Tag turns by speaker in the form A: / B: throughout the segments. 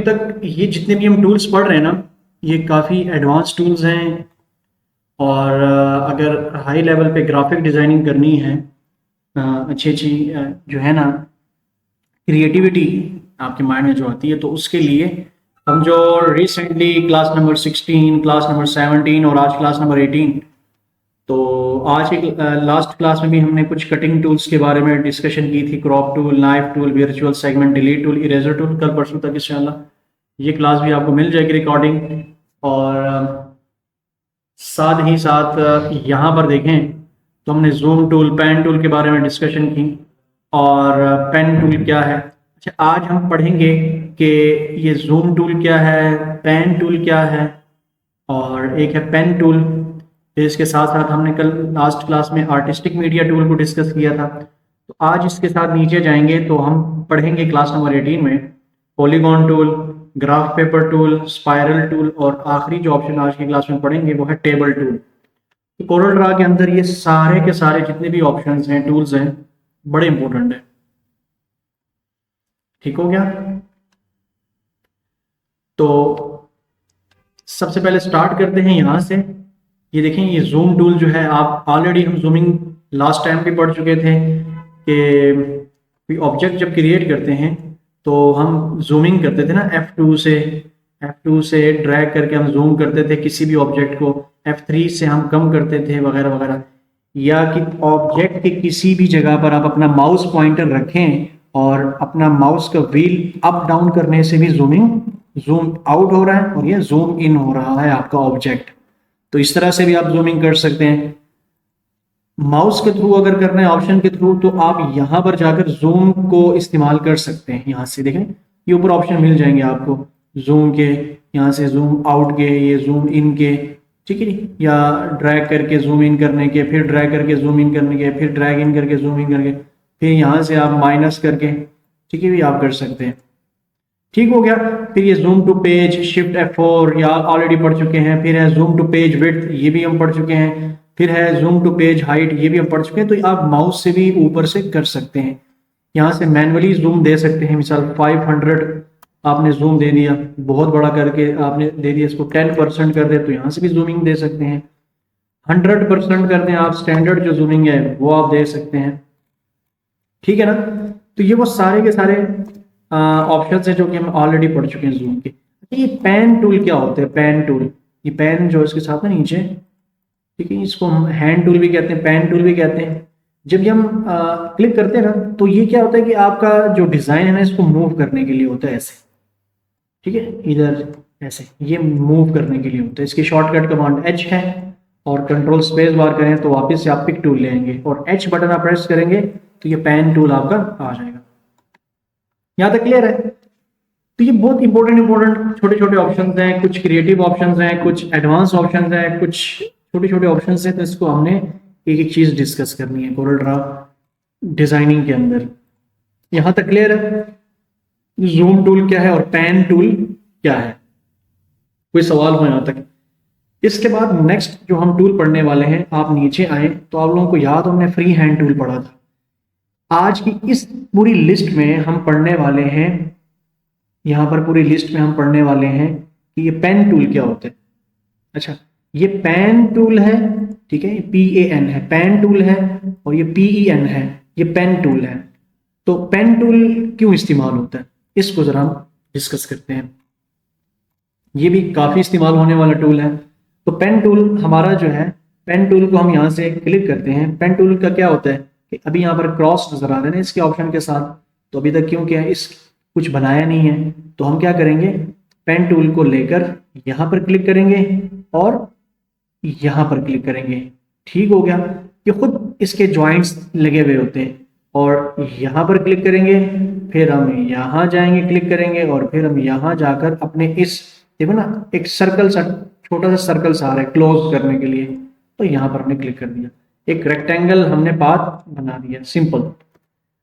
A: तक ये जितने भी हम टूल्स पढ़ रहे हैं ना, ये काफ़ी एडवांस टूल्स हैं। और अगर हाई लेवल पे ग्राफिक डिज़ाइनिंग करनी है, अच्छी अच्छी जो है ना क्रिएटिविटी आपके माइंड में जो आती है, तो उसके लिए हम जो recently class number 16, class number 17 और आज क्लास नंबर 18, तो आज की लास्ट क्लास में भी हमने कुछ कटिंग टूल्स के बारे में डिस्कशन की थी। Crop tool, knife tool, virtual segment, delete tool, eraser tool. कल परसों तक इंशाल्लाह ये क्लास भी आपको मिल जाएगी रिकॉर्डिंग। और साथ ही साथ यहाँ पर देखें तो हमने जूम टूल, पेन टूल के बारे में डिस्कशन की। और पेन टूल क्या है, अच्छा आज हम पढ़ेंगे कि ये जूम टूल क्या है, पेन टूल क्या है, और एक है पेन टूल। फिर इसके साथ साथ हमने कल लास्ट क्लास में आर्टिस्टिक मीडिया टूल को डिस्कस किया था। तो आज इसके साथ नीचे जाएंगे तो हम पढ़ेंगे क्लास नंबर 18 में polygon tool, graph paper tool, spiral tool, और आखिरी जो ऑप्शन आज की क्लास में पढ़ेंगे वो है टेबल टूल। तो कोरल ड्रा के अंदर ये सारे के सारे जितने भी ऑप्शंस हैं, टूल्स हैं, बड़े इंपॉर्टेंट है। ठीक हो गया? तो सबसे पहले स्टार्ट करते हैं यहाँ से। ये देखें, ये जूम टूल जो है, आप ऑलरेडी हम जूमिंग लास्ट टाइम भी पढ़ चुके थे कि ऑब्जेक्ट जब क्रिएट करते हैं तो हम जूमिंग करते थे ना, F2 से ड्रैग करके हम जूम करते थे किसी भी ऑब्जेक्ट को, F3 से हम कम करते थे वगैरह वगैरह। या कि ऑब्जेक्ट के किसी भी जगह पर आप अपना माउस पॉइंटर रखें और अपना माउस का व्हील अप डाउन करने से भी जूम आउट हो रहा है और ये जूम इन हो रहा है आपका ऑब्जेक्ट। तो इस तरह से भी आप जूमिंग कर सकते हैं। माउस के थ्रू अगर करना है ऑप्शन के थ्रू, तो आप यहाँ पर जाकर जूम को इस्तेमाल कर सकते हैं। यहाँ से देखें, ये ऊपर ऑप्शन मिल जाएंगे आपको जूम के, यहाँ से जूम आउट के, ये जूम इन के, ठीक है नी, या ड्रैग करके जूम इन करने के, फिर ड्रैग करके जूम इन करने के, फिर ड्रैग इन करके जूम इन करके, फिर यहाँ से आप माइनस करके, ठीक है भी आप कर सकते हैं। ठीक हो गया। फिर ये zoom to page, shift F4 या ऑलरेडी पढ़ चुके हैं। फिर है जूम टू पेज विड्थ, ये भी हम पढ़ चुके हैं। फिर है जूम टू पेज हाइट, ये भी हम पढ़ चुके हैं। तो आप माउस से भी ऊपर से कर सकते हैं। यहाँ से मैनुअली जूम दे सकते हैं। मिसाल 500 आपने जूम दे दिया, बहुत बड़ा करके आपने दे दिया, इसको 10% कर दे तो यहाँ से भी जूमिंग दे सकते हैं। 100% कर दें आप, स्टैंडर्ड जो जूमिंग है वो आप दे सकते हैं। ठीक है ना? तो ये वो सारे के सारे ऑप्शन है जो कि हम ऑलरेडी पढ़ चुके हैं जूम के। ये पेन टूल क्या होता है? पेन टूल, ये पेन जो इसके साथ है नीचे, ठीक है, इसको हम हैंड टूल भी कहते हैं, पेन टूल भी कहते हैं। जब ये हम क्लिक करते हैं ना, तो ये क्या होता है कि आपका जो डिजाइन है ना, इसको मूव करने के लिए होता है ऐसे, ठीक है, इधर ऐसे ये मूव करने के लिए होता है। इसकी शॉर्टकट कमांड H है, और कंट्रोल स्पेस बार करें तो वापस से आप पिक टूल लेंगे, और H बटन आप प्रेस करेंगे तो ये पेन टूल आपका आ जाएगा। यहाँ तक क्लियर है? तो ये बहुत इंपॉर्टेंट छोटे छोटे ऑप्शंस हैं, कुछ क्रिएटिव ऑप्शंस हैं, कुछ एडवांस ऑप्शंस हैं, कुछ छोटे छोटे ऑप्शंस हैं। तो इसको हमने एक एक चीज डिस्कस करनी है कोरल ड्रा डिजाइनिंग के अंदर। यहाँ तक क्लियर है? जूम टूल क्या है और पेन टूल क्या है? कोई सवाल हो यहाँ तक? इसके बाद नेक्स्ट जो हम टूल पढ़ने वाले हैं, आप नीचे आए तो आप लोगों को याद हो, हमने फ्री हैंड टूल पढ़ा था। आज की इस पूरी लिस्ट में हम पढ़ने वाले हैं, यहाँ पर पूरी लिस्ट में हम पढ़ने वाले हैं कि ये पेन टूल क्या होता है। अच्छा, ये पेन टूल है, ठीक है, PAN है, पेन टूल है, और ये PEN है, ये पेन टूल है। तो पेन टूल क्यों इस्तेमाल होता है, इसको जरा हम डिस्कस करते हैं। ये भी काफी इस्तेमाल होने वाला टूल है। तो पेन टूल हमारा जो है, पेन टूल को हम यहाँ से क्लिक करते हैं। पेन टूल का क्या होता है कि अभी यहाँ पर क्रॉस नजर आ रहे हैं इसके ऑप्शन के साथ, तो अभी तक क्यों क्या है, इस कुछ बनाया नहीं है। तो हम क्या करेंगे, पेन टूल को लेकर यहाँ पर क्लिक करेंगे और यहाँ पर क्लिक करेंगे। ठीक हो गया? ये खुद इसके जॉइंट्स लगे हुए होते हैं, और यहाँ पर क्लिक करेंगे, फिर हम यहाँ जाएंगे, क्लिक करेंगे, और फिर हम यहाँ जाकर अपने इस, देखो ना, एक सर्कल सा, छोटा सा सर्कल सा आ रहा है क्लोज करने के लिए, तो यहाँ पर हमने क्लिक कर दिया, एक रेक्टेंगल हमने पाथ बना दिया, सिंपल।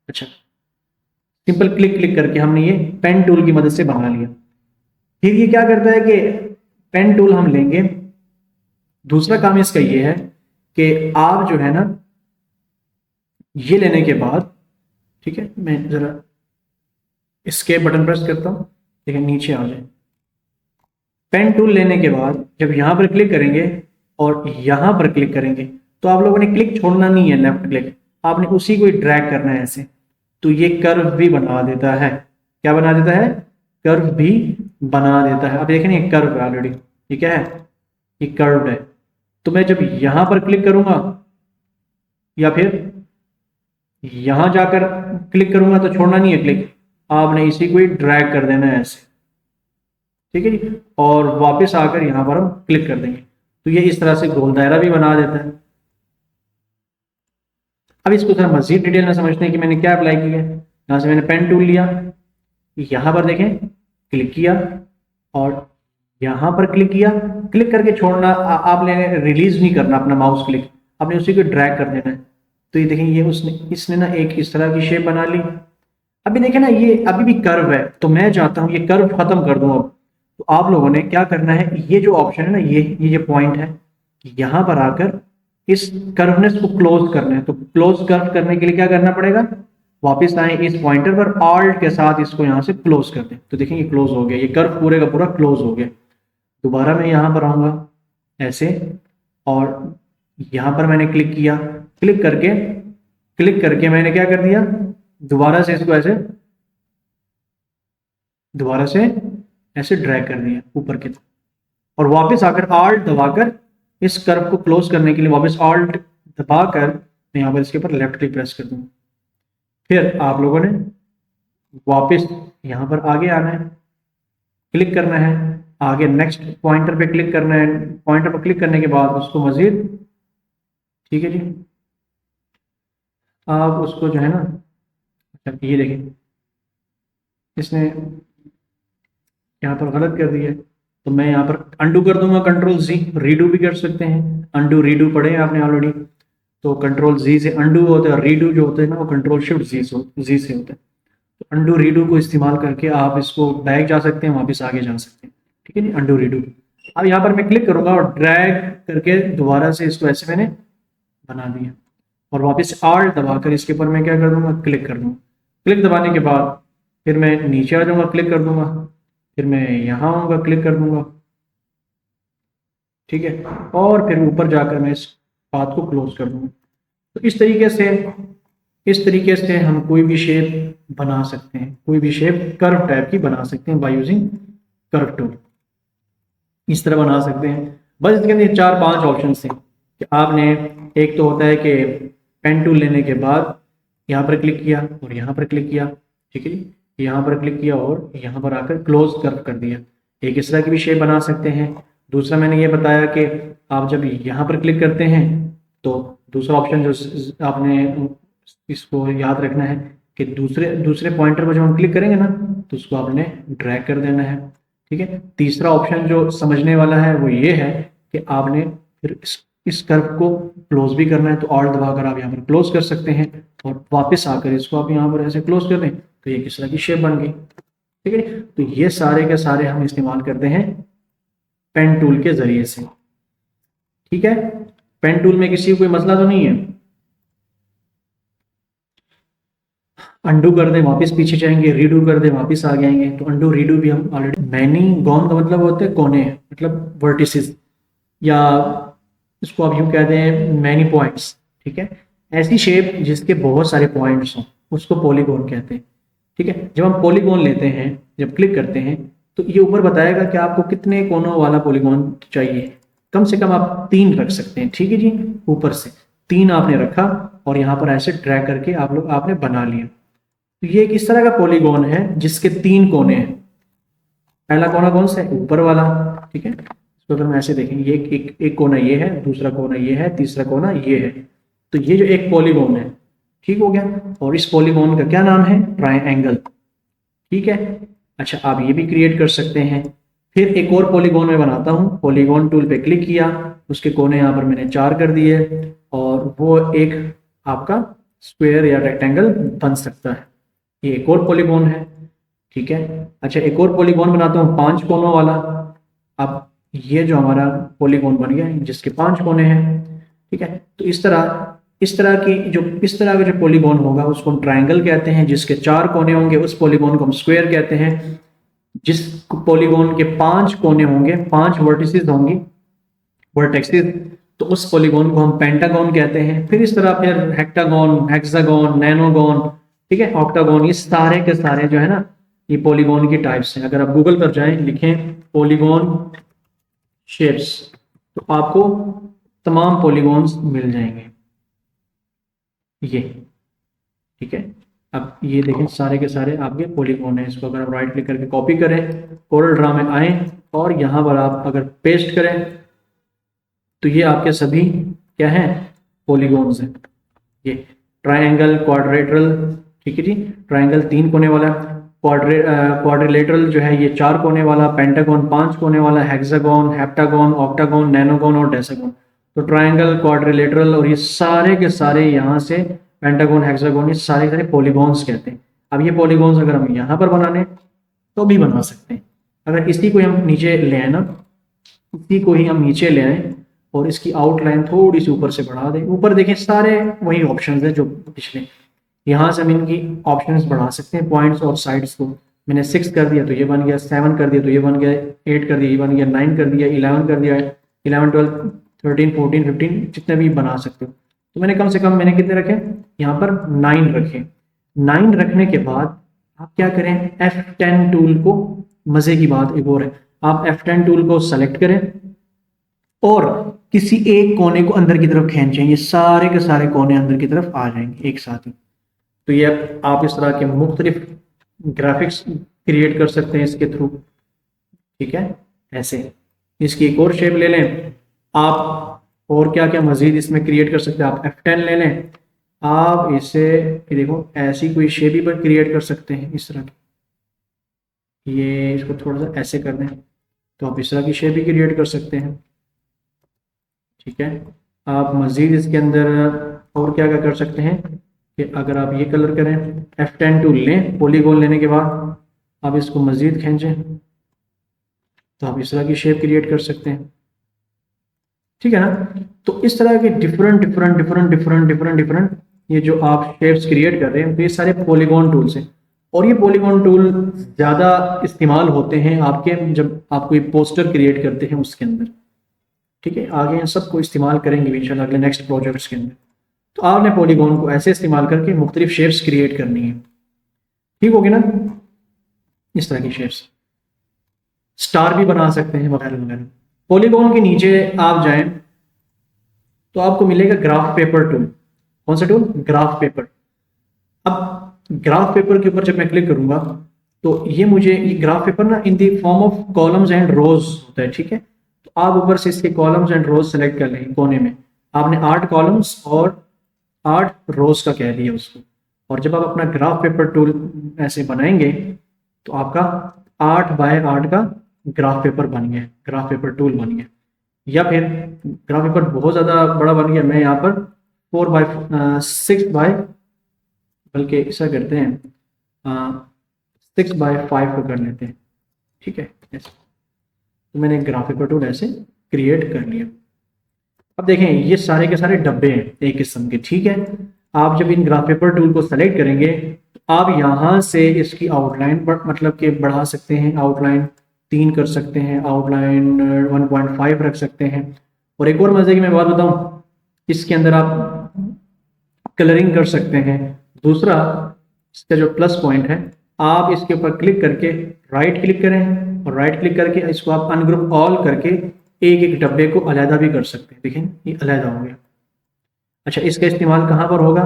A: अच्छा, सिंपल क्लिक करके हमने ये पेन टूल की मदद से बना लिया। फिर ये क्या करता है कि पेन टूल हम लेंगे, दूसरा काम इसका ये है कि आप जो है ना, ये लेने के बाद, ठीक है, मैं जरा एस्केप बटन प्रेस करता हूं, देखिए नीचे आ जाए। पेन टूल लेने के बाद जब यहाँ पर क्लिक करेंगे और यहाँ पर क्लिक करेंगे तो आप लोगों ने क्लिक छोड़ना नहीं है, लेफ्ट क्लिक आपने उसी को ड्रैग करना है ऐसे, तो ये कर्व भी बना देता है। क्या बना देता है? कर्व भी बना देता है। अब देखें ये कर्व है ऑलरेडी, ठीक है, ये कर्व है। तो मैं जब यहां पर क्लिक करूंगा या फिर यहां जाकर क्लिक करूंगा तो छोड़ना नहीं है क्लिक, आपने इसी को ही ड्रैग कर देना है ऐसे, ठीक है जी। और वापस आकर यहां पर हम क्लिक कर देंगे तो ये इस तरह से गोल दायरा भी बना देता है। अब इसको थोड़ा मजीद डिटेल में समझते हैं कि मैंने क्या अप्लाई किया है। यहाँ से मैंने पेन टूल लिया, यहाँ पर देखें क्लिक किया और यहाँ पर क्लिक किया। क्लिक करके छोड़ना, आपने रिलीज नहीं करना अपना माउस क्लिक, आपने उसी को ड्रैग कर देना है। तो ये देखें ये इसने ना एक इस तरह की शेप बना ली। अभी देखें ना ये अभी भी कर्व है, तो मैं चाहता हूँ ये कर्व खत्म कर दूं अब। तो आप लोगों ने क्या करना है, ये जो ऑप्शन है ना, ये पॉइंट है, यहाँ पर आकर इस कर्वनेस को क्लोज करना है। तो क्लोज कर्व करने के लिए क्या करना पड़ेगा, वापस आए इस पॉइंटर पर, ऑल्ट के साथ इसको यहाँ से क्लोज कर दें। तो देखिए ये क्लोज हो गया, ये कर्व पूरे का पूरा क्लोज हो गया। दोबारा मैं यहाँ पर आऊंगा ऐसे और यहाँ पर मैंने क्लिक किया, क्लिक करके मैंने क्या कर दिया, दोबारा से इसको ऐसे दोबारा से ऐसे ड्रैग कर दिया ऊपर की तरफ और वापस आकर ऑल्ट दबाकर इस कर्व को क्लोज करने के लिए वापस ऑल्ट दबाकर मैं यहाँ पर इसके ऊपर लेफ्ट क्लिक प्रेस कर दूंगा। फिर आप लोगों ने वापस यहाँ पर आगे आना है, क्लिक करना है, आगे नेक्स्ट पॉइंटर पे क्लिक करना है। पॉइंटर पर क्लिक करने के बाद उसको मजीद, ठीक है जी, आप उसको जो है ना, अच्छा ये देखिए इसने यहाँ पर गलत कर दिया, तो मैं यहाँ पर अंडू कर दूंगा, कंट्रोल जी, रीडू भी कर सकते हैं, अंडू रीडू पढ़े हैं आपने ऑलरेडी। तो कंट्रोल जी से अंडू होता है, रीडू जो होते हैं ना वो कंट्रोल शिफ्ट जी से होता है। तो अंडू रीडू को इस्तेमाल करके आप इसको बैक जा सकते हैं, वापस आगे जा सकते हैं, ठीक है नहीं, अंडू रीडू। अब यहाँ पर मैं क्लिक करूंगा और ड्रैग करके दोबारा से इसको ऐसे मैंने बना दिया और वापस ऑल्ट दबाकर इसके ऊपर मैं क्या कर दूंगा, क्लिक कर दूंगा। क्लिक दबाने के बाद फिर मैं नीचे आ जाऊंगा, क्लिक कर दूंगा, फिर मैं यहाँ आऊंगा, क्लिक कर दूंगा, ठीक है, और फिर ऊपर जाकर मैं इस पाथ को क्लोज कर दूंगा। तो इस तरीके से हम कोई भी शेप बना सकते हैं, कोई भी शेप कर्व टाइप की बना सकते हैं बाय यूजिंग कर्व टूल। इस तरह बना सकते हैं। बस इसके अंदर 4-5 ऑप्शन हैं कि आपने, एक तो होता है कि पेन टूल लेने के बाद यहाँ पर क्लिक किया और यहाँ पर क्लिक किया, ठीक है जी, यहाँ पर क्लिक किया और यहाँ पर आकर क्लोज कर्व कर दिया। एक इस तरह की भी शेप बना सकते हैं। दूसरा मैंने ये बताया कि आप जब यहाँ पर क्लिक करते हैं तो दूसरा ऑप्शन जो आपने इसको याद रखना है कि दूसरे पॉइंटर पर जब हम क्लिक करेंगे ना तो उसको आपने ड्रैग कर देना है, ठीक है। तीसरा ऑप्शन जो समझने वाला है वो ये है कि आपने फिर इस कर्व को क्लोज भी करना है, तो ऑल्ट दबाकर आप यहाँ पर क्लोज कर सकते हैं और वापस आकर इसको आप यहाँ पर ऐसे क्लोज कर दें तो ये किस तरह की शेप बन गई, ठीक है। तो ये सारे के सारे हम इस्तेमाल करते हैं पेन टूल के जरिए से, ठीक है। पेन टूल में किसी को कोई मसला तो नहीं है। अंडू कर दें वापस पीछे जाएंगे, रीडू कर दें वापस आ जाएंगे। तो अंडू रीडू भी हम ऑलरेडी, मैनी गॉन का मतलब होते हैं कोने, मतलब वर्टिसेस, या इसको आप यूं कहते हैं मैनी पॉइंट्स, ठीक है। ऐसी शेप जिसके बहुत सारे पॉइंट्स हों उसको पॉलीगॉन कहते हैं, ठीक है। जब हम पॉलीगॉन लेते हैं, जब क्लिक करते हैं तो ये ऊपर बताएगा कि आपको कितने कोनों वाला पॉलीगॉन चाहिए। कम से कम आप 3 रख सकते हैं, ठीक है जी। ऊपर से 3 आपने रखा और यहाँ पर ऐसे ड्रैग करके आपने बना लिया। तो ये एक इस तरह का पॉलीगॉन है जिसके 3 कोने हैं। पहला कोना कौन सा है, ऊपर वाला, ठीक है। इसको अगर हम ऐसे देखेंगे, ये एक कोना ये है, दूसरा कोना ये है, तीसरा कोना ये है। तो ये जो एक पॉलीगॉन है, ठीक हो गया। और इस पॉलीगॉन का क्या नाम है, ट्रायंगल, ठीक है। अच्छा, आप ये भी क्रिएट कर सकते हैं। फिर एक और पॉलीगॉन में बनाता हूँ, पॉलीगॉन टूल पे क्लिक किया, उसके कोने यहाँ पर मैंने 4 कर दिए और वो एक आपका स्क्वायर या रेक्टेंगल बन सकता है। ये एक और पॉलीगॉन है, ठीक है। अच्छा, एक और पॉलीगॉन बनाता हूँ 5 कोनों वाला। अब ये जो हमारा पॉलीगॉन बन गया जिसके 5 कोने हैं, ठीक है। तो इस तरह का जो पॉलीगॉन होगा उसको हम ट्रायंगल कहते हैं। जिसके 4 कोने होंगे उस पॉलीगॉन को हम स्क्वायर कहते हैं। जिस पॉलीगॉन के 5 कोने होंगे, 5 वर्टिसेस होंगी, वर्टेक्सेस, तो उस पॉलीगॉन को हम पेंटागॉन कहते हैं। फिर इस तरह फिर हेक्टागॉन, हेक्सागॉन, नैनोगॉन, ठीक है, ऑक्टागॉन, ये सारे के सारे जो है ना, ये पॉलीगॉन की टाइप्स हैं। अगर आप गूगल पर जाएं, लिखें पॉलीगॉन शेप्स, तो आपको तमाम पॉलीगॉन्स मिल जाएंगे ये, ठीक है। अब ये देखें सारे के सारे आपके पॉलीगॉन है। इसको अगर आप राइट क्लिक करके कॉपी करें, कोरल ड्रा में आए और यहाँ पर आप अगर पेस्ट करें, तो ये आपके सभी क्या हैं, पॉलीगॉन्स हैं। ये ट्रायंगल, क्वाड्रेटरल, ठीक है जी, ट्रायंगल 3 कोने वाला, क्वाड्रिलेटरल जो है ये 4 कोने वाला, पेंटागन 5 कोने वाला, हेक्सागन, हेप्टागन, ऑक्टागन, नैनोगन और डेसागन। तो ट्रायंगल, क्वाड्रिलेटरल और ये सारे के सारे यहाँ से पेंटागन, हेक्सागन, ये सारे सारे पॉलीगॉन्स कहते हैं। अब ये पॉलीगॉन्स अगर हम यहाँ पर बनाने तो भी बना सकते हैं। अगर इसी को हम नीचे ले आए ना, इसी को ही हम नीचे ले आए और इसकी आउटलाइन थोड़ी सी ऊपर से बढ़ा दें, ऊपर देखें सारे वही ऑप्शंस हैं जो पिछले, यहाँ से हम इनकी ऑप्शंस बढ़ा सकते हैं, पॉइंट्स और साइड्स को। मैंने 6 कर दिया तो ये बन गया, 7 कर दिया तो ये बन गया, 8 कर दिया ये बन गया, 9 कर दिया, 11 कर दिया, 11, 12, 13, 14, 15, जितने भी बना सकते हो। तो मैंने कम से कम मैंने कितने रखे, यहाँ पर 9 रखे। 9 रखने के बाद आप क्या करें, F10 टूल को, मजे की बात एक और है, आप F10 टूल को सेलेक्ट करें और किसी एक कोने को अंदर की तरफ खींचें, ये सारे के सारे कोने अंदर की तरफ आ जाएंगे एक साथ ही। तो ये आप इस तरह के मुख्तलिफ ग्राफिक्स क्रिएट कर सकते हैं इसके थ्रू, ठीक है। ऐसे इसकी एक और शेप ले लें आप, और क्या क्या मजीद इसमें क्रिएट कर सकते हैं। आप F10 ले लें, आप इसे देखो ऐसी कोई शेप भी पर क्रिएट कर सकते हैं इस तरह की। ये इसको थोड़ा सा ऐसे कर दें तो आप इस तरह की शेप भी क्रिएट कर सकते हैं, ठीक है। आप मजीद इसके अंदर और क्या क्या कर सकते हैं कि अगर आप ये कलर करें, F10 टूल लें, पॉलीगॉन लेने के बाद आप इसको मजीद खींचें तो आप इस तरह की शेप क्रिएट कर सकते हैं, ठीक है ना। तो इस तरह के डिफरेंट ये जो आप शेप्स क्रिएट कर रहे हैं, तो ये सारे पॉलीगॉन टूल्स हैं। और ये पॉलीगॉन टूल ज़्यादा इस्तेमाल होते हैं आपके जब आप कोई पोस्टर क्रिएट करते हैं उसके अंदर, ठीक है। आगे इन सबको इस्तेमाल करेंगे इंशाल्लाह अगले नेक्स्ट प्रोजेक्ट्स के अंदर। तो आपने पॉलीगॉन को ऐसे इस्तेमाल करके मुख्तलिफ शेप्स क्रिएट करनी है, ठीक होगी ना। इस तरह की शेप्स, स्टार भी बना सकते हैं वगैरह वगैरह। पॉलीगॉन के नीचे आप जाएं तो आपको मिलेगा ग्राफ पेपर टूल। कौन सा टूल, ग्राफ पेपर। अब ग्राफ पेपर के ऊपर जब मैं क्लिक करूंगा तो ये मुझे, ये ग्राफ पेपर ना in the form of columns and rows होता है, ठीक है। तो आप ऊपर से इसके कॉलम्स एंड रोज सेलेक्ट कर लेंगे। कोने में आपने 8 कॉलम्स और 8 रोज का कह दिया उसको, और जब आप अपना ग्राफ पेपर टूल ऐसे बनाएंगे तो आपका 8 बाय 8 का ग्राफ पेपर बन गया, ग्राफ पेपर टूल बन गया। या फिर ग्राफ पेपर बहुत ज़्यादा बड़ा बन गया, मैं यहाँ पर 6 बाय, बल्कि ऐसा करते हैं 6 बाय 5 को कर लेते हैं, ठीक है। ऐसे तो मैंने ग्राफ पेपर टूल ऐसे क्रिएट कर लिया। अब देखें ये सारे के सारे डब्बे हैं एक किस्म के, ठीक है। आप जब इन ग्राफ पेपर टूल को सेलेक्ट करेंगे तो आप यहाँ से इसकी आउटलाइन मतलब कि बढ़ा सकते हैं, आउटलाइन 3 कर सकते हैं, आउटलाइन 1.5 रख सकते हैं। और एक और मजे की मैं बात बताऊं, इसके अंदर आप कलरिंग कर सकते हैं। दूसरा इसका जो प्लस पॉइंट है, आप इसके ऊपर क्लिक करके राइट क्लिक करें और राइट क्लिक करके इसको आप अनग्रुप ऑल करके एक एक डब्बे को अलहदा भी कर सकते हैं। देखें ये अलहदा हो गया। अच्छा, इसका इस्तेमाल कहाँ पर होगा,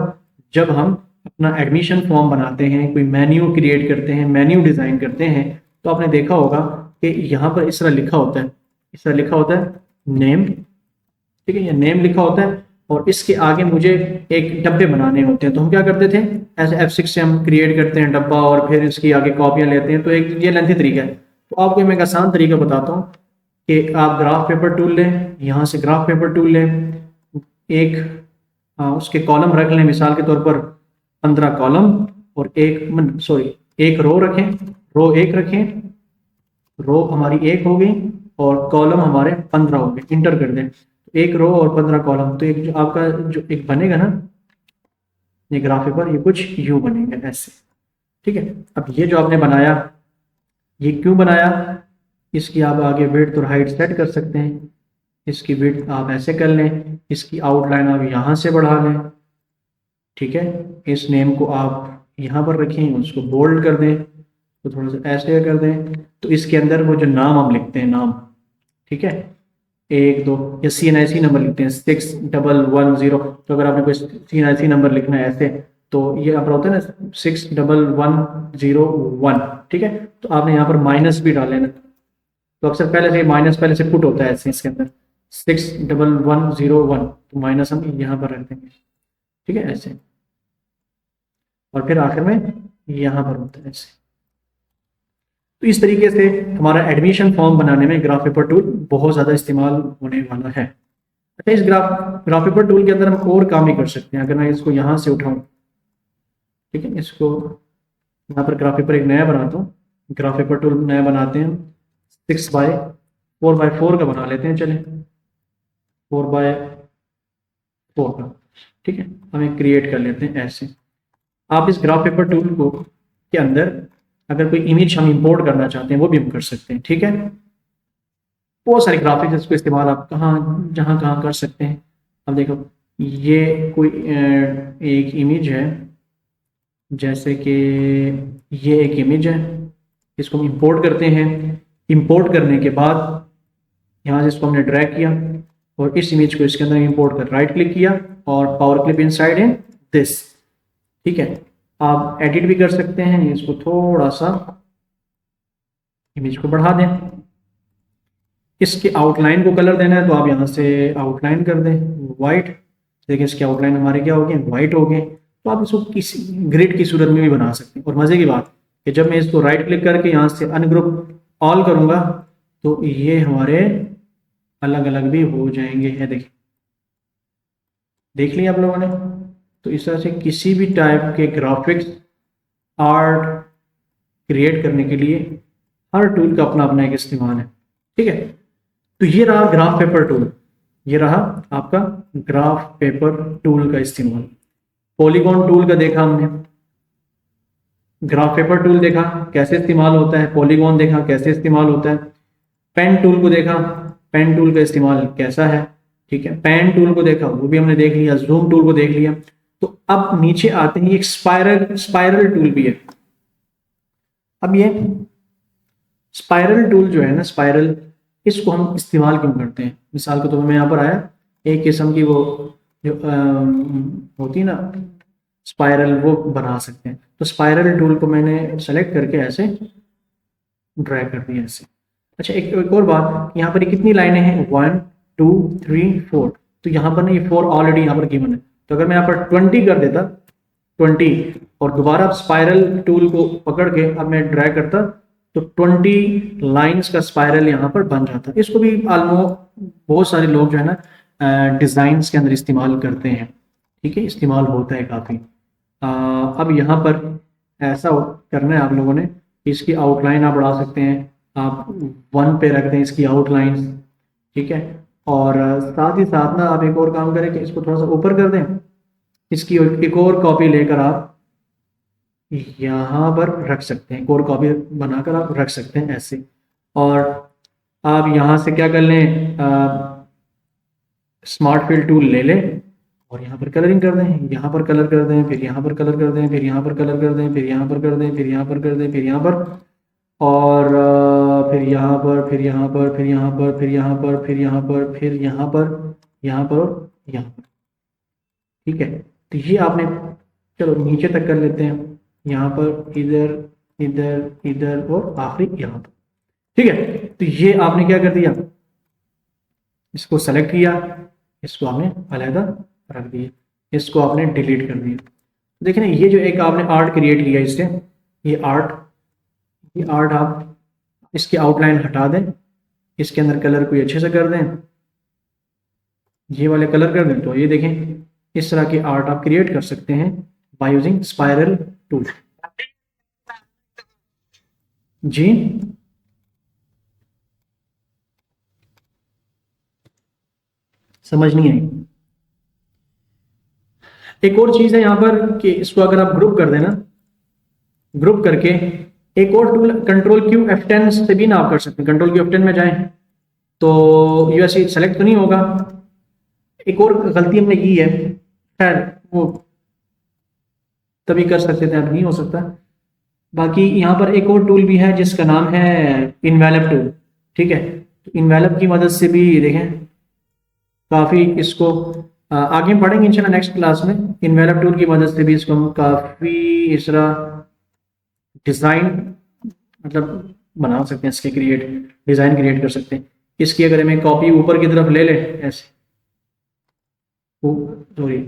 A: जब हम अपना एडमिशन फॉर्म बनाते हैं, कोई मेन्यू क्रिएट करते हैं, मेन्यू डिज़ाइन करते हैं, तो आपने देखा होगा कि यहाँ पर इस तरह लिखा होता है, इस तरह लिखा होता है नेम, ठीक है, ये नेम लिखा होता है और इसके आगे मुझे एक डब्बे बनाने होते हैं। तो हम क्या करते थे, ऐसे F6 से हम क्रिएट करते हैं डब्बा और फिर इसकी आगे कॉपियाँ लेते हैं। तो एक ये लेंथी तरीका है। तो आपको मैं एक आसान तरीका बताता हूँ कि आप ग्राफ पेपर टूल लें, यहाँ से ग्राफ पेपर टूल लें, एक उसके कॉलम रख लें, मिसाल के तौर पर 15 कॉलम और एक रो रखें, रो 1 रखें, रो हमारी 1 हो गई और कॉलम हमारे 15 हो गए, इंटर कर दें। एक रो और 15 कॉलम, तो एक जो आपका जो एक बनेगा ना ये ग्राफ पेपर, ये कुछ यूं बनेगा ऐसे, ठीक है। अब ये जो आपने बनाया ये क्यों बनाया, इसकी आप आगे विड्थ और हाइट सेट कर सकते हैं। इसकी विड्थ आप ऐसे कर लें, इसकी आउटलाइन आप यहाँ से बढ़ा लें, ठीक है। इस नेम को आप यहाँ पर रखें, उसको बोल्ड कर दें, तो थोड़ा सा ऐसे कर दें, तो इसके अंदर वो जो नाम हम लिखते हैं नाम, ठीक है, 1 2 या CNIC नंबर लिखते हैं 6110। तो अगर आपने कोई CNIC नंबर लिखना है ऐसे, तो ये आपका होता है ना 611001, ठीक है। तो आपने यहाँ पर माइनस भी डाल लेना, तो अक्सर पहले से माइनस पहले से पुट होता है ऐसे इसके अंदर 611001, तो माइनस हम यहाँ पर रख देंगे, ठीक है, ऐसे। और फिर आखिर में यहाँ पर होता है ऐसे। तो इस तरीके से हमारा एडमिशन फॉर्म बनाने में ग्राफ पेपर टूल बहुत ज़्यादा इस्तेमाल होने वाला है। अच्छा, इस ग्राफ पेपर टूल के अंदर हम और काम भी कर सकते हैं। अगर मैं इसको यहाँ से उठाऊँ, ठीक है, इसको यहाँ पर ग्राफ पेपर एक नया बनाता हूँ, ग्राफ पेपर टूल नया बनाते हैं, 4x4 का बना लेते हैं, चलें 4x4 का, ठीक है। हमें क्रिएट कर लेते हैं ऐसे। आप इस ग्राफ पेपर टूल को के अंदर अगर कोई इमेज हम इंपोर्ट करना चाहते हैं वो भी हम कर सकते हैं, ठीक है। बहुत सारे ग्राफिक्स इसको इस्तेमाल आप कहाँ कर सकते हैं। अब देखो, ये कोई एक इमेज है, जैसे कि ये एक इमेज है, इसको हम इंपोर्ट करते हैं। इंपोर्ट करने के बाद यहाँ से इसको हमने ड्रैग किया और इस इमेज को इसके अंदर इंपोर्ट कर राइट क्लिक किया और power clip inside in this, ठीक है। आप एडिट भी कर सकते हैं, इसको थोड़ा सा इमेज को बढ़ा दें। इसके आउटलाइन को कलर देना है तो आप यहाँ से आउटलाइन कर दें वाइट, देखिए इसके आउटलाइन हमारे क्या हो गए, वाइट हो गए। तो आप इसको किसी ग्रिड की सूरत में भी बना सकते हैं। और मज़े की बात कि जब मैं इसको राइट क्लिक करके यहाँ से अनग्रुप ऑल करूँगा तो ये हमारे अलग अलग भी हो जाएंगे, है देखिए, देख लिया आप लोगों ने। तो इस तरह से किसी भी टाइप के ग्राफिक्स आर्ट क्रिएट करने के लिए हर टूल का अपना अपना एक इस्तेमाल है, ठीक है। तो ये रहा ग्राफ पेपर टूल, ये रहा आपका ग्राफ पेपर टूल का इस्तेमाल। पॉलीगॉन टूल का देखा हमने, ग्राफ पेपर टूल देखा कैसे इस्तेमाल होता है, पॉलीगॉन देखा कैसे इस्तेमाल होता है, पेन टूल को देखा, पेन टूल का इस्तेमाल कैसा है, ठीक है। पेन टूल को देखा, वो भी हमने देख लिया, जूम टूल को देख लिया। तो अब नीचे आते हैं, एक स्पाइरल टूल भी है। अब ये स्पाइरल टूल जो है ना, स्पाइरल, इसको हम इस्तेमाल क्यों करते हैं। मिसाल के तौर पर मैं यहाँ पर आया, एक किस्म की वो जो होती है ना स्पाइरल, वो बना सकते हैं। तो स्पाइरल टूल को मैंने सेलेक्ट करके ऐसे ड्रैग कर दिया ऐसे। अच्छा, एक और बात, यहाँ पर कितनी लाइनें हैं, 1 2 3 4। तो यहाँ पर ना ये 4 ऑलरेडी यहाँ पर गिवन है। तो अगर मैं यहाँ पर 20 कर देता, 20, और दोबारा स्पाइरल टूल को पकड़ के अब मैं ड्रैग करता, तो 20 लाइंस का स्पाइरल यहाँ पर बन जाता। इसको भी ऑलमोस्ट बहुत सारे लोग जो है ना डिज़ाइंस के अंदर इस्तेमाल करते हैं, ठीक है, इस्तेमाल होता है काफ़ी। अब यहाँ पर ऐसा करना है आप लोगों ने, इसकी आउटलाइन आप बढ़ा सकते हैं, आप 1 पे रख दें इसकी आउटलाइन, ठीक है। और साथ ही साथ ना आप एक और काम करें कि इसको थोड़ा सा ऊपर कर दें, इसकी एक और कॉपी लेकर आप यहाँ पर रख सकते हैं, एक और कॉपी बनाकर आप रख सकते हैं ऐसे। और आप यहाँ से क्या कर लें, स्मार्ट फिल टूल ले लें और यहाँ पर कलरिंग कर दें, यहाँ पर कलर कर दें, फिर यहाँ पर कलर कर दें, फिर यहाँ पर कलर कर दें, फिर यहाँ पर कर दें, फिर यहाँ पर कर दें, फिर यहाँ पर, और फिर यहाँ पर, फिर यहाँ पर, फिर यहाँ पर, फिर यहाँ पर, फिर यहाँ पर, फिर यहाँ पर, यहाँ पर और यहाँ पर, ठीक है। तो ये आपने, चलो नीचे तक कर लेते हैं, यहाँ पर, इधर, इधर, इधर और आखिरी यहाँ पर, ठीक है। तो ये आपने क्या कर दिया, इसको सेलेक्ट किया, इसको आपने अलग रख दिया, इसको आपने डिलीट कर दिया। देखिए ना, ये जो एक आपने आर्ट क्रिएट किया इससे, ये आर्ट आप इसकी आउटलाइन हटा दें, इसके अंदर कलर कोई अच्छे से कर दें, ये वाले कलर कर दें, तो ये देखें इस तरह की आर्ट आप क्रिएट कर सकते हैं बाय यूजिंग स्पाइरल टूल। जी, समझ नहीं आई। एक और चीज है यहाँ पर कि इसको अगर आप ग्रुप कर देना, ग्रुप करके एक और टूल कंट्रोल क्यू F10 से भी ना आप कर सकते हैं। कंट्रोल क्यू F10 में जाएं तो यूएससी सेलेक्ट तो नहीं होगा। एक और गलती हमने की है, खैर वो तभी कर सकते थे, अब नहीं हो सकता। बाकी यहाँ पर एक और टूल भी है जिसका नाम है इन्वेलप टूल, ठीक है। तो इन्वेलप की मदद से भी देखें काफ़ी इसको आगे पढ़ेंगे इंशाल्लाह नेक्स्ट क्लास में। इन्वेलप टूल की मदद से भी इसको हम काफ़ी इस तरह डिज़ाइन मतलब बना सकते हैं, इसके डिज़ाइन क्रिएट कर सकते हैं। इसकी अगर हमें कॉपी ऊपर की तरफ ले लें ऐसे, सॉरी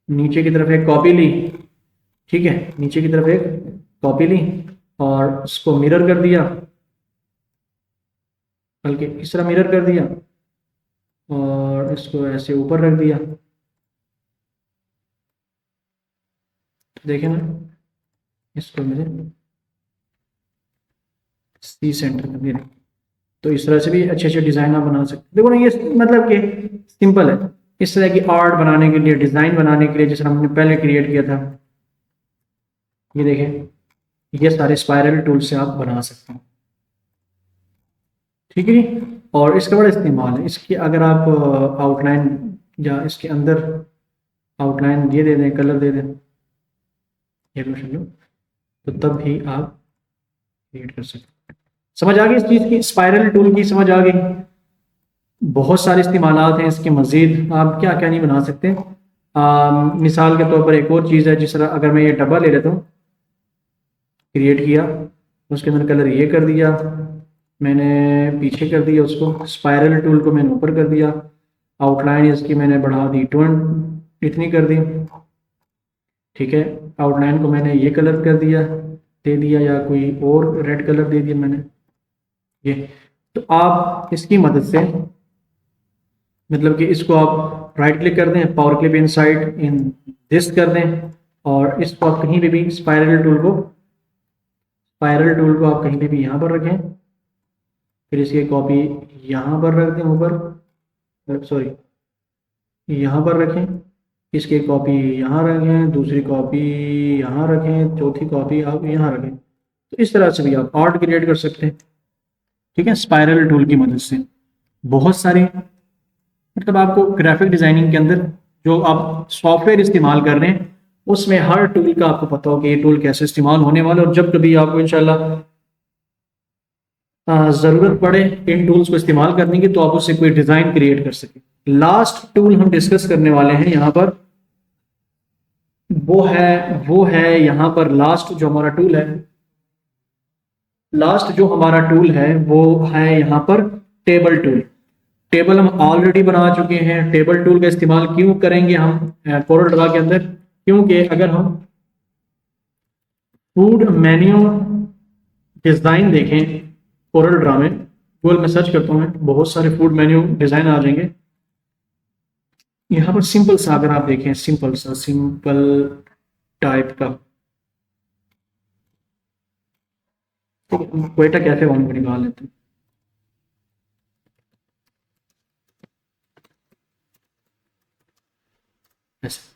A: नीचे की तरफ एक कॉपी ली, ठीक है, नीचे की तरफ एक कॉपी ली और इसको मिरर कर दिया, बल्कि इस तरह मिरर कर दिया और इसको ऐसे ऊपर रख दिया, देखें ना, इसको मुझे सी सेंटर कर दिया। तो इस तरह से भी अच्छे अच्छे डिज़ाइन आप बना सकते हैं। देखो ना, ये मतलब कि सिंपल है। इस तरह की आर्ट बनाने के लिए, डिज़ाइन बनाने के लिए, जैसे हमने पहले क्रिएट किया था, ये देखें, ये सारे स्पाइरल टूल से आप बना सकते हैं, ठीक है जी। और इसका बड़ा इस्तेमाल है। इसकी अगर आप आउटलाइन या इसके अंदर आउटलाइन ये दे दें, कलर दे दें, ये लो, तो तब भी आप क्रिएट कर सकते हैं। समझ आ गई इस चीज़ की, स्पाइरल टूल की समझ आ गई। बहुत सारे इस्तेमालात हैं इसके, मज़ीद आप क्या क्या नहीं बना सकते। मिसाल के तौर पर एक और चीज़ है, जिस तरह अगर मैं ये डब्बा ले लेता हूँ, क्रिएट किया, उसके अंदर कलर ये कर दिया मैंने, पीछे कर दिया उसको, स्पाइरल टूल को मैंने ऊपर कर दिया, आउटलाइन इसकी मैंने बढ़ा दी 20 इतनी कर दी, ठीक है। आउटलाइन को मैंने ये कलर कर दिया, दे दिया, या कोई और रेड कलर दे दिया मैंने, ये। तो आप इसकी मदद से मतलब कि इसको आप राइट क्लिक कर दें, power clip inside in this कर दें, और इसको आप कहीं पे भी स्पाइरल टूल को आप कहीं पे भी यहाँ पर रखें, फिर इसकी कॉपी यहाँ पर रख दें ऊपर, सॉरी यहाँ पर रखें, इसकी कॉपी यहाँ रखें, दूसरी कॉपी यहाँ रखें, चौथी कॉपी आप यहाँ रखें। तो इस तरह से भी आप आर्ट क्रिएट कर सकते हैं, ठीक है, स्पाइरल टूल की मदद से। बहुत सारे मतलब आपको ग्राफिक डिजाइनिंग के अंदर जो आप सॉफ्टवेयर इस्तेमाल कर रहे हैं, उसमें हर टूल का आपको पता हो कि ये टूल कैसे इस्तेमाल होने वाला है, और जब कभी आपको इंशाल्लाह ज़रूरत पड़े इन टूल्स को इस्तेमाल करने की, तो आप उससे कोई डिज़ाइन क्रिएट कर सकें। लास्ट टूल हम डिस्कस करने वाले हैं यहाँ पर, वो है यहाँ पर लास्ट जो हमारा टूल है, वो है यहाँ पर टेबल टूल। टेबल हम ऑलरेडी बना चुके हैं। टेबल टूल का इस्तेमाल क्यों करेंगे हम कोरल ड्रा के अंदर? क्योंकि अगर हम फूड मेन्यू डिज़ाइन देखें कोरल ड्रा में, गूगल में सर्च करता हूँ मैं, बहुत सारे फूड मेन्यू डिज़ाइन आ जाएंगे। यहाँ पर सिंपल सा अगर आप देखें, सिंपल टाइप का, क्वेटा कैफे वन को निकाल लेते हैं। ऐसे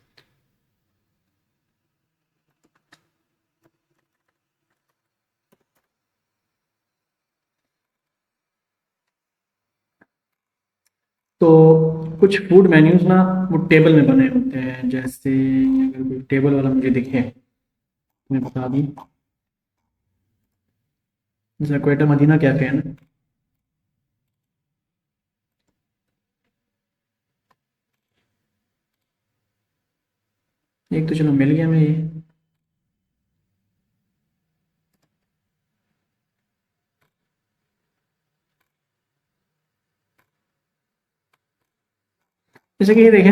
A: तो कुछ फूड मेन्यूज ना वो टेबल में बने होते हैं। जैसे अगर कोई टेबल वाला मुझे दिखे, मैं बता दूं, जैसे क्वेटा मदीना कैफे है ना, एक तो चलो मिल गया मैं ये, जैसे कि ये देखें,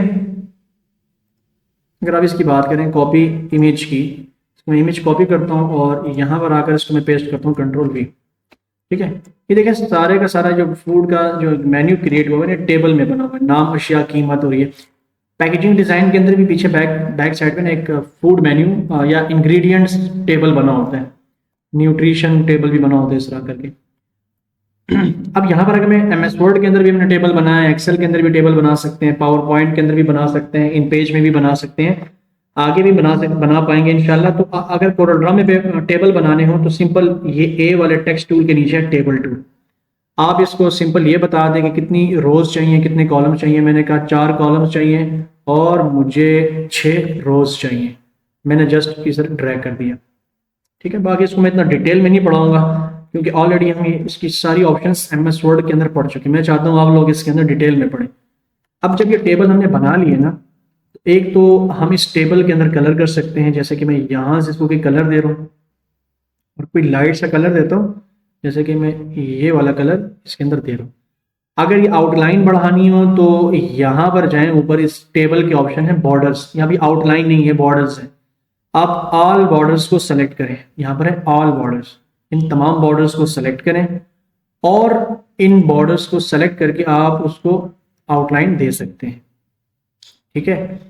A: अगर आप इसकी बात करें कॉपी इमेज की, मैं इमेज कॉपी करता हूँ और यहाँ पर आकर इसको मैं पेस्ट करता हूँ कंट्रोल V, ठीक है। ये देखें सारे का सारा जो फूड का जो मेन्यू क्रिएट हुआ है टेबल में बना हुआ है, नाम, अशिया, कीमत, और ये पैकेजिंग डिज़ाइन के अंदर भी पीछे बैक साइड में ना एक फूड मेन्यू या इंग्रेडिएंट्स टेबल बना होता है, न्यूट्रिशन टेबल भी बना होता है इस तरह करके। अब यहाँ पर अगर मैं MS वर्ड के अंदर भी हमने टेबल बनाया है, एक्सेल के अंदर भी टेबल बना सकते हैं, पावर पॉइंट के अंदर भी बना सकते हैं, इन पेज में भी बना सकते हैं। आगे भी बना पाएंगे इंशाल्लाह। तो अगर कोरल में टेबल बनाने हो तो सिंपल ये ए वाले टेक्स्ट टूल के नीचे है टेबल टूल। आप इसको सिंपल ये बता दें कि कितनी रोज चाहिए, कितने कॉलम चाहिए। मैंने कहा 4 कॉलम चाहिए और मुझे 6 रोज चाहिए। मैंने जस्ट इसे ड्रैग कर दिया, ठीक है। बाकी इसको मैं इतना डिटेल में नहीं पढ़ाऊंगा क्योंकि ऑलरेडी हम इसकी सारी ऑप्शंस एमएस वर्ड के अंदर पढ़ चुके हैं। मैं चाहता हूँ आप लोग इसके अंदर डिटेल में पढ़ें। अब जब ये टेबल हमने बना लिए ना, एक तो हम इस टेबल के अंदर कलर कर सकते हैं, जैसे कि मैं यहाँ से इसको कोई कलर दे रहा हूँ और कोई लाइट सा कलर देता हूँ, जैसे कि मैं ये वाला कलर इसके अंदर दे रहा हूँ। अगर ये आउटलाइन बढ़ानी हो तो यहाँ पर जाएं, ऊपर इस टेबल के ऑप्शन है बॉर्डर्स। यहाँ भी आउटलाइन नहीं है, बॉर्डर्स है। आप ऑल बॉर्डर्स को सेलेक्ट करें, यहाँ पर है ऑल बॉर्डर्स। इन तमाम बॉर्डर्स को सेलेक्ट करें और इन बॉर्डर्स को सेलेक्ट करके आप उसको आउटलाइन दे सकते हैं, ठीक है।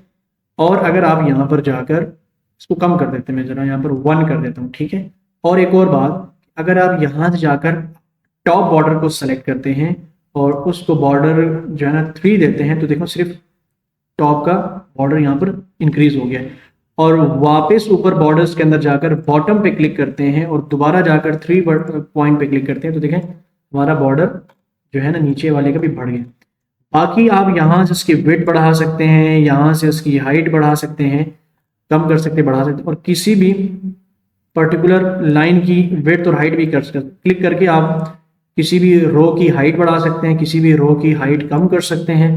A: और अगर आप यहाँ पर जाकर इसको कम कर देते हैं, मैं जरा यहाँ पर 1 कर देता हूँ, ठीक है। और एक और बात, अगर आप यहाँ से जाकर टॉप बॉर्डर को सेलेक्ट करते हैं और उसको बॉर्डर जो है ना 3 देते हैं, तो देखो सिर्फ टॉप का बॉर्डर यहाँ पर इंक्रीज हो गया है। और वापस ऊपर बॉर्डर्स के अंदर जाकर बॉटम पे क्लिक करते हैं और दोबारा जाकर 3 पॉइंट पे क्लिक करते हैं, तो देखें हमारा बॉर्डर जो है ना नीचे वाले का भी बढ़ गया। बाकी आप यहाँ से उसकी विड्थ बढ़ा सकते हैं, यहाँ से उसकी हाइट बढ़ा सकते हैं, कम कर सकते हैं, बढ़ा सकते हैं, और किसी भी पर्टिकुलर लाइन की विड्थ और हाइट भी कर सकते हैं। क्लिक करके आप किसी भी रो की हाइट बढ़ा सकते हैं, किसी भी रो की हाइट कम कर सकते हैं,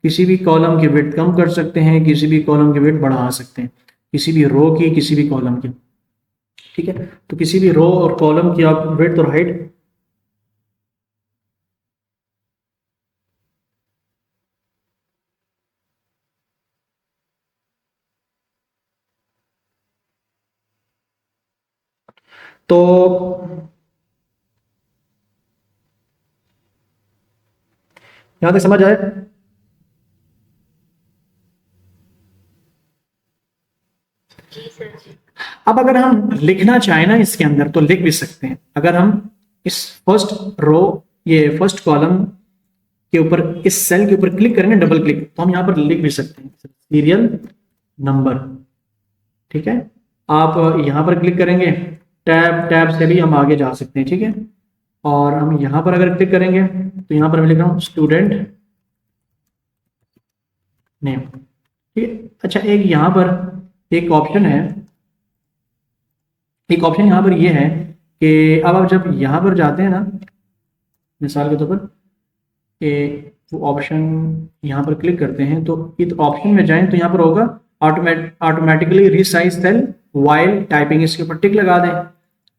A: किसी भी कॉलम की विड्थ कम कर सकते हैं, किसी भी कॉलम की विड्थ बढ़ा सकते हैं, किसी भी रो की, किसी भी कॉलम की, ठीक है। तो किसी भी रो और कॉलम की आप विड्थ और हाइट तो यहां तक समझ आए। अब अगर हम लिखना चाहें ना इसके अंदर तो लिख भी सकते हैं। अगर हम इस फर्स्ट रो, ये फर्स्ट कॉलम के ऊपर इस सेल के ऊपर क्लिक करेंगे, डबल क्लिक, तो हम यहाँ पर लिख भी सकते हैं सीरियल नंबर, ठीक है। आप यहाँ पर क्लिक करेंगे, टैब टैब से भी हम आगे जा सकते हैं, ठीक है। और हम यहाँ पर अगर क्लिक करेंगे तो यहाँ पर मैं लिख रहा हूँ स्टूडेंट नेम, ठीक है। अच्छा, एक यहाँ पर एक ऑप्शन है, एक ऑप्शन यहाँ पर ये है कि अब आप जब यहाँ पर जाते हैं ना, मिसाल के तौर पर वो ऑप्शन यहाँ पर क्लिक करते हैं, तो इस ऑप्शन में जाएं तो यहाँ पर होगा automatically resize cell while typing, इसके ऊपर टिक लगा दें।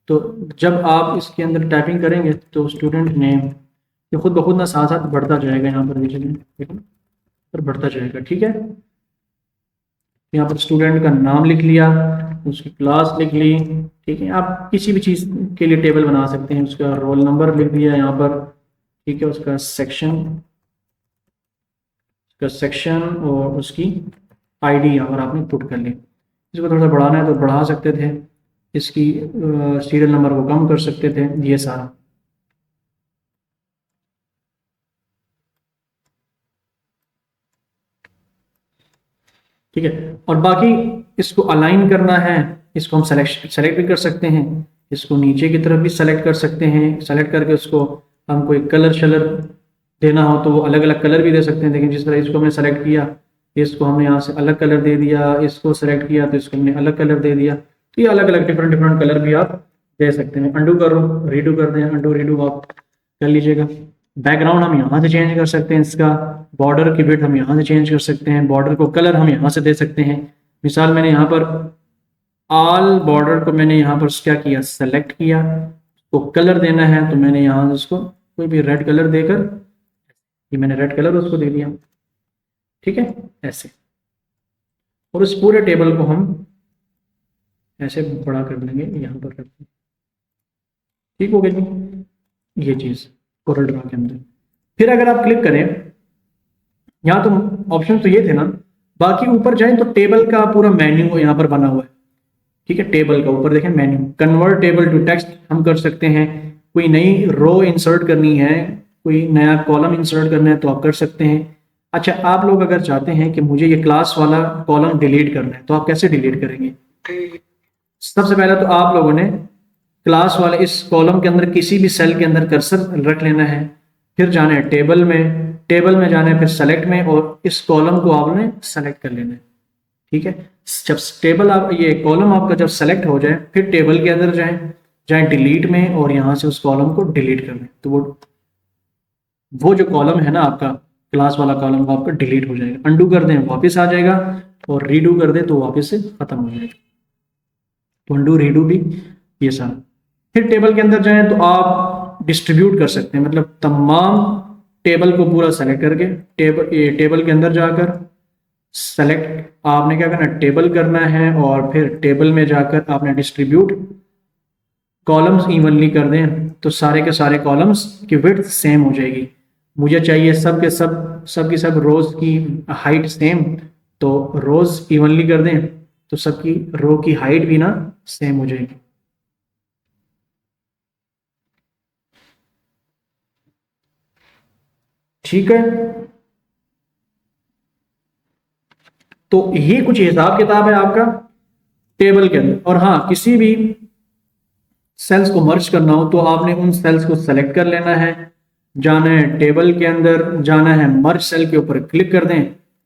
A: तो जब आप इसके अंदर टाइपिंग करेंगे तो स्टूडेंट नेम ये खुद ब खुद ना साथ साथ बढ़ता जाएगा, यहाँ पर देखो पर बढ़ता जाएगा, ठीक है। यहाँ पर स्टूडेंट का नाम लिख लिया, उसकी क्लास लिख ली, ठीक है। आप किसी भी चीज़ के लिए टेबल बना सकते हैं, उसका रोल नंबर लिख दिया यहाँ पर, ठीक है। उसका सेक्शन और उसकी आईडी यहाँ पर आपने पुट कर ली। इसको थोड़ा सा बढ़ाना है तो बढ़ा सकते थे, इसकी सीरियल नंबर को कम कर सकते थे, ये सारा, ठीक है। और बाकी इसको अलाइन करना है, इसको हम सेलेक्ट भी कर सकते हैं, इसको नीचे की तरफ भी सेलेक्ट कर सकते हैं। सेलेक्ट करके उसको हम कोई कलर शलर देना हो तो वो अलग अलग कलर भी दे सकते हैं। देखिए जिस तरह इसको हमने सेलेक्ट किया, इसको हमने यहाँ से अलग कलर दे दिया, इसको सेलेक्ट किया तो इसको हमने अलग कलर दे दिया। तो ये अलग अलग डिफरेंट कलर भी आप दे सकते हैं। अंडू करो, रीडू कर दें, अंडू रीडू आप कर लीजिएगा। बैकग्राउंड हम यहाँ से चेंज कर सकते हैं, इसका बॉर्डर की विड्थ हम यहाँ से चेंज कर सकते हैं, बॉर्डर को कलर हम यहाँ से दे सकते हैं। मिसाल मैंने यहाँ पर ऑल बॉर्डर को मैंने यहाँ पर क्या किया, सेलेक्ट किया, तो कलर देना है तो मैंने यहाँ से उसको कोई भी रेड कलर देकर, ये मैंने रेड कलर उसको दे दिया, ठीक है, ऐसे। और उस पूरे टेबल को हम ऐसे बड़ा कर लेंगे, यहाँ पर रख देंगे, ठीक हो गया जी ये चीज़ कोरल ड्रा के अंदर। फिर अगर आप क्लिक करें, यहाँ तो ऑप्शन तो ये थे ना, बाकी ऊपर जाएं तो टेबल का पूरा मेन्यू यहाँ पर बना हुआ है, ठीक है। टेबल का ऊपर देखें menu, convert table to text हम कर सकते हैं। कोई नई रो इंसर्ट करनी है, कोई नया कॉलम इंसर्ट करना है तो आप कर सकते हैं। अच्छा, आप लोग अगर चाहते हैं कि मुझे ये क्लास वाला कॉलम डिलीट करना है तो आप कैसे डिलीट करेंगे? सबसे पहले तो आप लोगों ने क्लास वाले इस कॉलम के अंदर किसी भी सेल के अंदर कर्सर रख लेना है, फिर जाना है टेबल में जाना है, फिर सेलेक्ट में, और इस कॉलम को आपने सेलेक्ट कर लेना है। ठीक है, जब टेबल आप ये कॉलम आपका जब सेलेक्ट हो जाए, फिर टेबल के अंदर जाएं डिलीट में, और यहाँ से उस कॉलम को डिलीट कर लें, तो वो जो कॉलम है ना आपका क्लास वाला कॉलम, वो आपका डिलीट हो जाएगा। अंडू कर दें वापस आ जाएगा, और रीडू कर दें तो वापस से खत्म हो जाएगा। तो अंडू रीडू भी ये सारा। फिर टेबल के अंदर जाएं तो आप डिस्ट्रीब्यूट कर सकते हैं, मतलब तमाम टेबल को पूरा सेलेक्ट करके टेबल के अंदर जाकर सेलेक्ट आपने क्या करना, टेबल करना है, और फिर टेबल में जाकर आपने डिस्ट्रीब्यूट कॉलम्स इवनली कर दें, तो सारे के सारे कॉलम्स की विड्थ सेम हो जाएगी। मुझे चाहिए सब के सब की सब रोज की हाइट सेम, तो रोज इवनली कर दें तो सबकी रो की हाइट भी ना सेम हो जाएगी। ठीक है, तो ये कुछ हिसाब किताब है आपका टेबल के अंदर। और हाँ, किसी भी सेल्स को मर्ज करना हो तो आपने उन सेल्स को सेलेक्ट कर लेना है, जाना है टेबल के अंदर, जाना है मर्ज सेल के ऊपर क्लिक कर दें,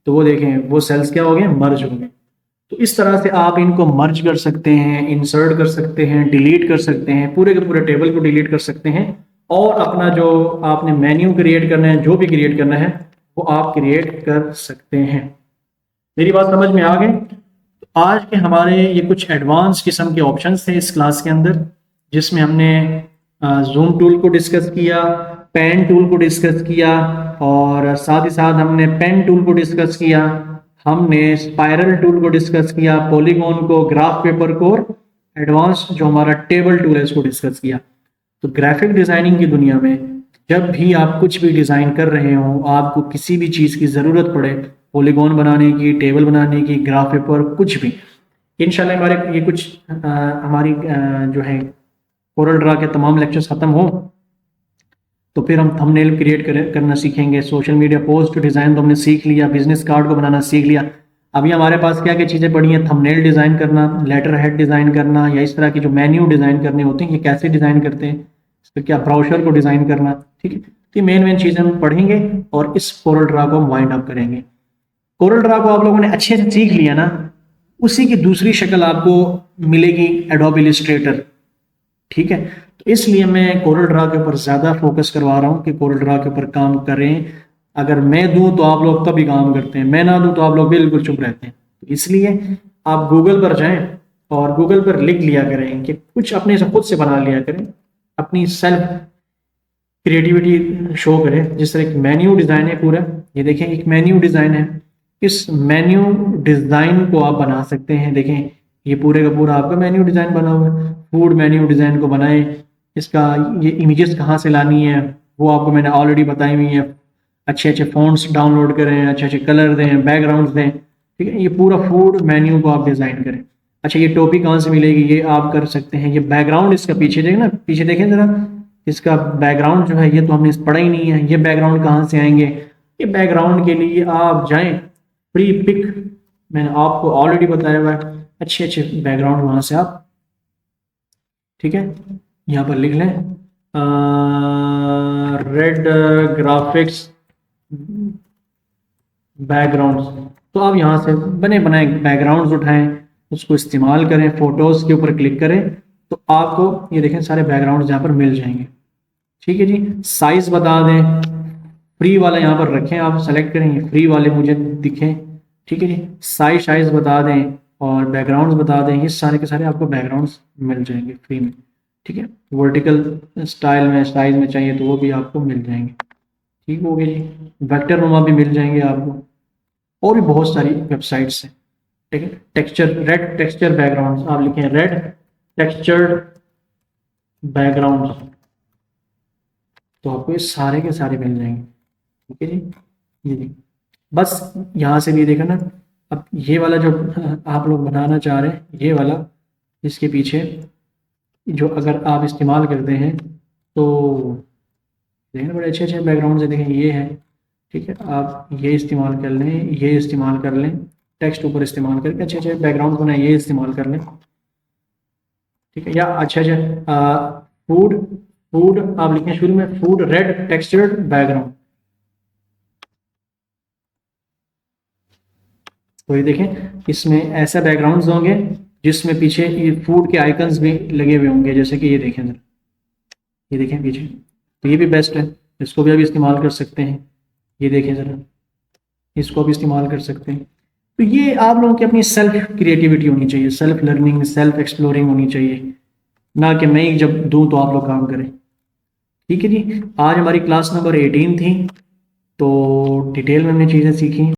A: तो वो देखें वो सेल्स क्या हो गए, मर्ज हो गए। तो इस तरह से आप इनको मर्ज कर सकते हैं, इंसर्ट कर सकते हैं, डिलीट कर सकते हैं, पूरे के पूरे टेबल को डिलीट कर सकते हैं, और अपना जो आपने मेन्यू क्रिएट करना है, जो भी क्रिएट करना है वो आप क्रिएट कर सकते हैं। मेरी बात समझ में आ गई? तो आज के हमारे ये कुछ एडवांस किस्म के ऑप्शंस थे इस क्लास के अंदर, जिसमें हमने जूम टूल को डिस्कस किया, पेन टूल को डिस्कस किया, और साथ ही साथ हमने पेन टूल को डिस्कस किया, हमने स्पाइरल टूल को डिस्कस किया, पॉलीगॉन को, ग्राफ पेपर को, और एडवांस जो हमारा टेबल टूल है उसको डिस्कस किया। तो ग्राफिक डिजाइनिंग की दुनिया में जब भी आप कुछ भी डिजाइन कर रहे हो, आपको किसी भी चीज की जरूरत पड़े, पॉलीगॉन बनाने की, टेबल बनाने की, ग्राफ पेपर, कुछ भी, इंशाल्लाह हमारे ये कुछ हमारी जो है कोरल ड्रा के तमाम लेक्चर्स खत्म हो तो फिर हम थंबनेल क्रिएट करना सीखेंगे, सोशल मीडिया पोस्ट डिज़ाइन तो हमने सीख लिया, बिजनेस कार्ड को बनाना सीख लिया। अभी हमारे पास क्या क्या चीज़ें पड़ी हैं, थंबनेल डिज़ाइन करना, लेटर हेड डिज़ाइन करना, या इस तरह की जो मेन्यू डिज़ाइन करने होते हैं ये कैसे डिज़ाइन करते हैं, इस पर क्या ब्राउशर को डिज़ाइन करना। ठीक है, तो ये मेन चीज़ें हम पढ़ेंगे और इस कोरल ड्रा को हम वाइंड अप करेंगे। कोरल ड्रा को आप लोगों ने अच्छे से सीख लिया ना, उसी की दूसरी शक्ल आपको मिलेगी एडोब इलस्ट्रेटर। ठीक है, तो इसलिए मैं कोरल ड्रा के ऊपर ज़्यादा फोकस करवा रहा हूँ कि कोरल ड्रा के ऊपर काम करें। अगर मैं दूं तो आप लोग तभी काम करते हैं, मैं ना दूं तो आप लोग बिल्कुल चुप रहते हैं। तो इसलिए आप गूगल पर जाएं और गूगल पर लिख लिया करें कि कुछ अपने से खुद से बना लिया करें, अपनी सेल्फ क्रिएटिविटी शो करें। जिस तरह एक मेन्यू डिज़ाइन है पूरा, ये देखें एक मेन्यू डिज़ाइन है, इस मेन्यू डिज़ाइन को आप बना सकते हैं। देखें ये पूरे का पूरा आपका मेन्यू डिज़ाइन बना हुआ है। फूड मेन्यू डिज़ाइन को बनाएं, इसका ये इमेजेस कहाँ से लानी है वो आपको मैंने ऑलरेडी बताई हुई है। अच्छे अच्छे फ़ॉन्ट्स डाउनलोड करें, अच्छे अच्छे कलर दें, बैकग्राउंड्स दें। ठीक है, ये पूरा फूड मेन्यू को आप डिज़ाइन करें। अच्छा, ये टोपी कहाँ से मिलेगी, ये आप कर सकते हैं। ये बैकग्राउंड इसका पीछे देखें ना, पीछे देखें ज़रा, इसका बैकग्राउंड जो है ये तो हमने पढ़ा ही नहीं है, ये बैकग्राउंड कहाँ से आएंगे। ये बैकग्राउंड के लिए आप जाएं प्री पिक, मैंने आपको ऑलरेडी बताया हुआ है, अच्छे अच्छे बैकग्राउंड वहाँ से आप, ठीक है, यहाँ पर लिख लें रेड ग्राफिक्स बैकग्राउंड्स। तो आप यहाँ से बने बनाए बैकग्राउंड्स उठाएं, उसको इस्तेमाल करें, फोटोज़ के ऊपर क्लिक करें तो आपको ये देखें सारे बैकग्राउंड्स यहाँ पर मिल जाएंगे। ठीक है जी, साइज बता दें, फ्री वाला यहाँ पर रखें, आप सेलेक्ट करें फ्री वाले मुझे दिखें। ठीक है जी, साइज बता दें और बैकग्राउंड्स बता दें, ये सारे के सारे आपको बैकग्राउंड्स मिल जाएंगे फ्री में। ठीक है, वर्टिकल स्टाइल में साइज में चाहिए तो वो भी आपको मिल जाएंगे। ठीक हो गया जी, वेक्टर नुमा भी मिल जाएंगे आपको, और भी बहुत सारी वेबसाइट्स हैं। ठीक है, टेक्सचर, रेड टेक्सचर बैकग्राउंड आप लिखें, रेड टेक्सचर्ड बैकग्राउंड, तो आपको ये सारे के सारे मिल जाएंगे। ठीक है जी, ये जी, बस यहाँ से भी देखा ना। अब ये वाला जो आप लोग बनाना चाह रहे हैं, ये वाला, इसके पीछे जो अगर आप इस्तेमाल करते हैं तो देखें बड़े अच्छे अच्छे बैकग्राउंड से, देखें ये है। ठीक है, आप ये इस्तेमाल कर लें, ये इस्तेमाल कर लें, टेक्स्ट ऊपर इस्तेमाल करके अच्छे अच्छे बैकग्राउंड बनाए, ये इस्तेमाल कर लें। ठीक है, या अच्छा अच्छा फूड, फूड आप लिखें शुरू में, फूड रेड टेक्सचर्ड बैकग्राउंड। तो ये देखें इसमें ऐसा बैकग्राउंड्स होंगे जिसमें पीछे ये फूड के आइकन्स भी लगे हुए होंगे, जैसे कि ये देखें जरा, ये देखें पीछे, तो ये भी बेस्ट है, इसको भी अभी इस्तेमाल कर सकते हैं। ये देखें ज़रा, इसको भी इस्तेमाल कर सकते हैं। तो ये आप लोगों की अपनी सेल्फ क्रिएटिविटी होनी चाहिए, सेल्फ लर्निंग, सेल्फ एक्सप्लोरिंग होनी चाहिए, ना कि मैं ही जब दूं तो आप लोग काम करें। ठीक है जी, आज हमारी क्लास नंबर 18 थी, तो डिटेल में हमने चीज़ें सीखी।